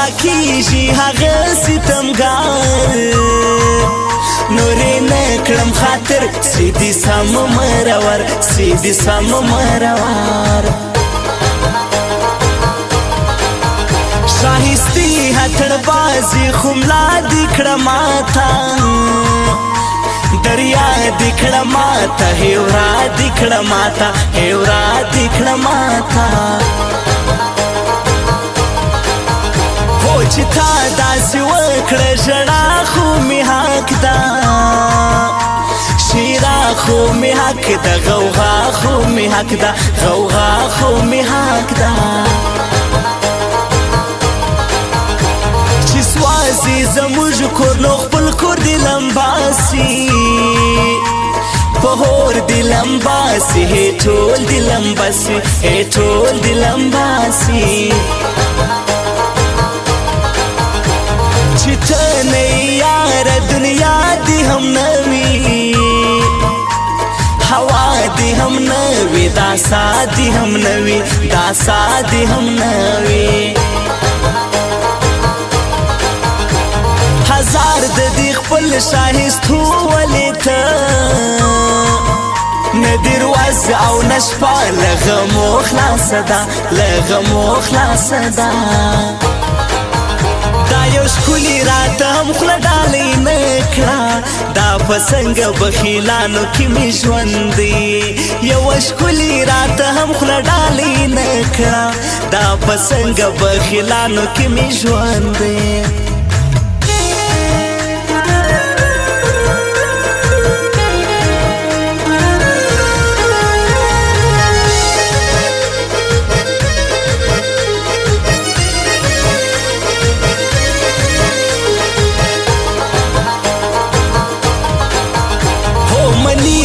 رسوا کیږي هغه ستمګار نورې نه کړم خاطر سیدي سم مرور سیدي سم مرور شاهستي هتړ بازي خملا دي کړه ماته دریا دي کړه ماته هیورا دي کړه ماته هیورا دي کړه ماته هو چې تا داسې وکړه ژړا خو مې حق ده شیرا خو مې حق ده غوغا خو مې حق ده غوغا خو مې حق ده سوازی زموږ کور نو خپل کور دی لمباسي په هور دی لمباسي ټول دی لمباسي ټول دی لمباسي چې ته نه یاره دنیا دی هم نوي هوا دی هم نوي دا سا دی هم نوي دا سا دی هم نوي هزار د دې خپل شاهستو ولیته نه دروازه او نه شپه له غمو خلاصه ده له غمو خلاصه ده دا یو ښکلي راته هم خوله ډالۍ نه کړه دا په څنګه بخیلانو کې مې ژوند دی یوه ښکلي راته هم خوله ډالۍ نه کړه دا په څنګه بخیلانو کې مې ژوند دی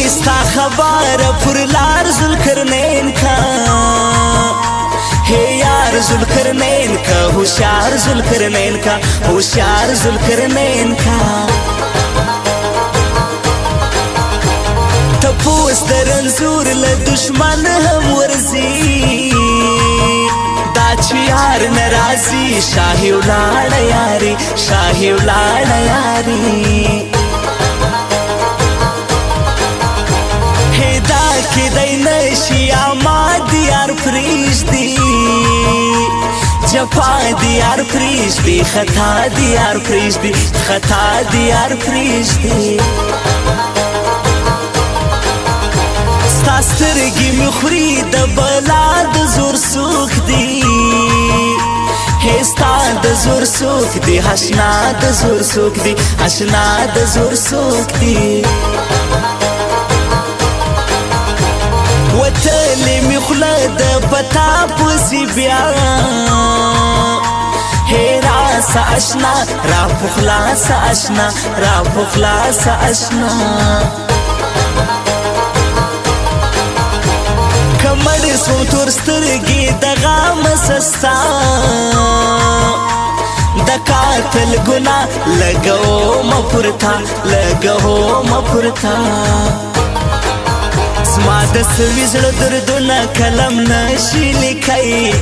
ستا خبر پر لار ذوالقرنین کا ہے یار ذوالقرنین کا ہوشیار ذوالقرنین کا ہوشیار ذوالقرنین کا تپوس د رنځور له دشمن هم ورځي دا چې یار ناراضي شاهي ولاړه یاري شاهي ولاړه یاري کدی نشي اما دیار پریشتي جفا دیار پریشتي خطا دیار پریشتي خطا دیار پریشتي ستا سترګې مې خوري د بلا د زور سوک دی ستا د زور سوک دی اشنا د زور سوک دی اشنا د زور سوک دی وتلې مې خوله د پتا پسې بیا هیرا سه اشنا را پخلا سه اشنا را پخلا سه اشنا کمړ سو تور سترګې د غم سستا د قاتل ګنا لګو مپرتا لګو مپرتا زما د سوي زړه دردونه کلم نشي لیکي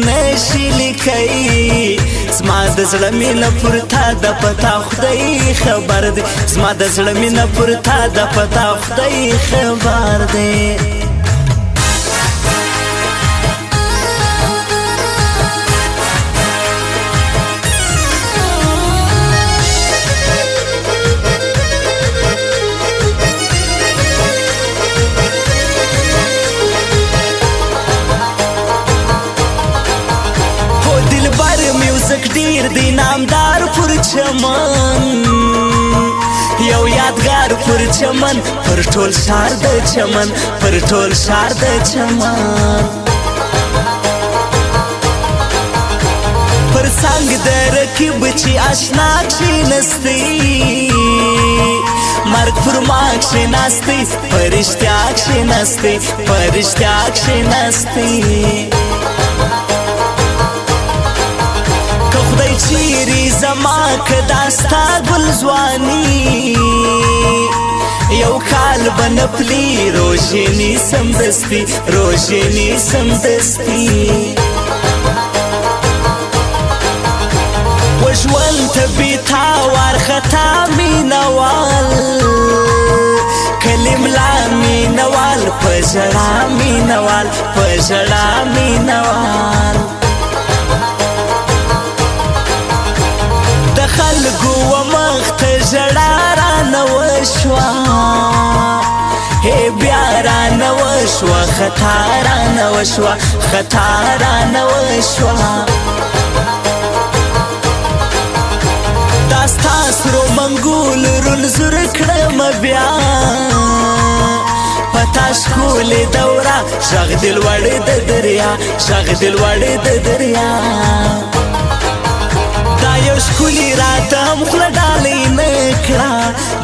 نشي لیکي زما د زړه مینه پورته د پتا خدای خبر دی زما د زړه مینه پورته د پتا خدای خبر دی ډیر دی نامدار پر چمن یو یادګار پر چمن پر ټول ښار د چمن پر ټول ښار د چمن پر څنګ د رقیب چې آشنا کښېنستی مرګ پر ما کښېناستی په رښتیا کښېناستی په رښتیا کښېناستی چیری زما کدا ستا گل ځواني یو کال بنپلی روشنی سمدستی روشنی سمدستی تبیتا وارخطا مینوال کلملا مینوال پژړا مینوال پژړا مینوال د خلکو ومخ ته ژړا رانه وشوه بیا رانه وشوه خطا رانه وشوه خطا رانه وشوه دا ستا سرو منګول رنځور کړم بیا پتا ښکلې دوره غږ د لوړ د دریا غږ د لوړ د دریا دا یو ښکلي راته هم خوله ډالۍ نه کړه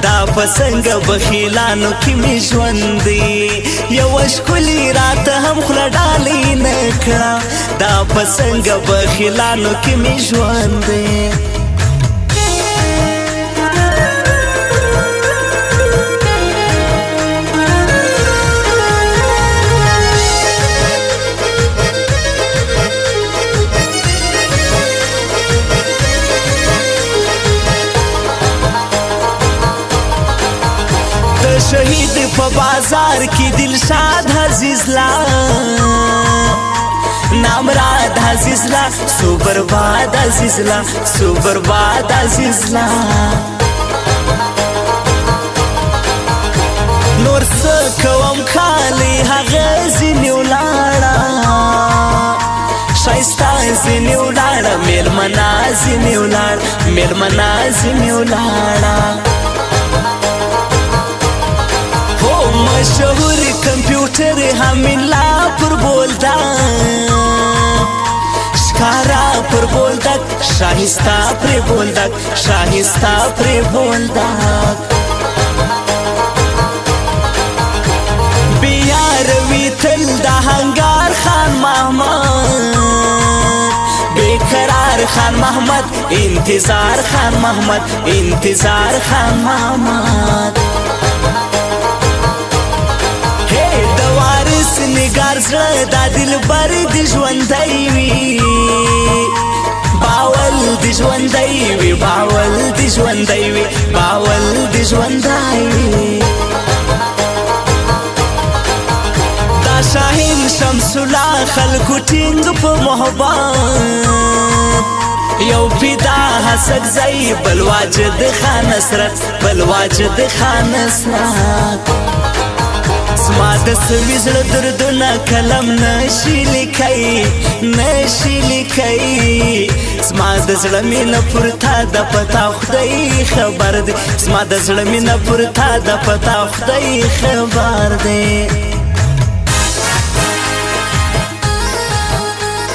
دا په څنګه بخیلانو کې مې ژوند دی یوه ښکلي راته هم خوله ډالۍ نه کړه دا په څنګه بخیلانو کې مې ژوند دی شهید په بازار کې دلشاد عزیز لا نامراد عزیز لا سو برباد عزیز لا سو برباد عزیز لا نور څه کوم خالي هغه ځینې ولاړه ښایسته ځینې ولاړه مېلمنه ځینې ولاړه مېلمنه ځینې ولاړه مشهور کمپیوټر همین لا پر بولدک ښکارا پر بولدک شاهسته پر بولدک شاهسته پر بولدک بیار وی تل د هنګار خان محمد بیقرار خان محمد انتظار خان محمد انتظار خان محمد نگار زړه دا دلبر د ژوندی وي باول د ژوندی وي باول د ژوندی وي باول د ژوندی وي دا شاهین شمس الله خلکو ټینګ په محبت یو فدا حسد زئی بل واجد خان نصرت بل واجد خان نصرت زما د سوي زړه دردونه قلم نشي لیکي نشي لیکي زما د زړه مینه پر تا د پتا خدای خبر دی زما د زړه مینه پر تا د پتا خدای خبر دی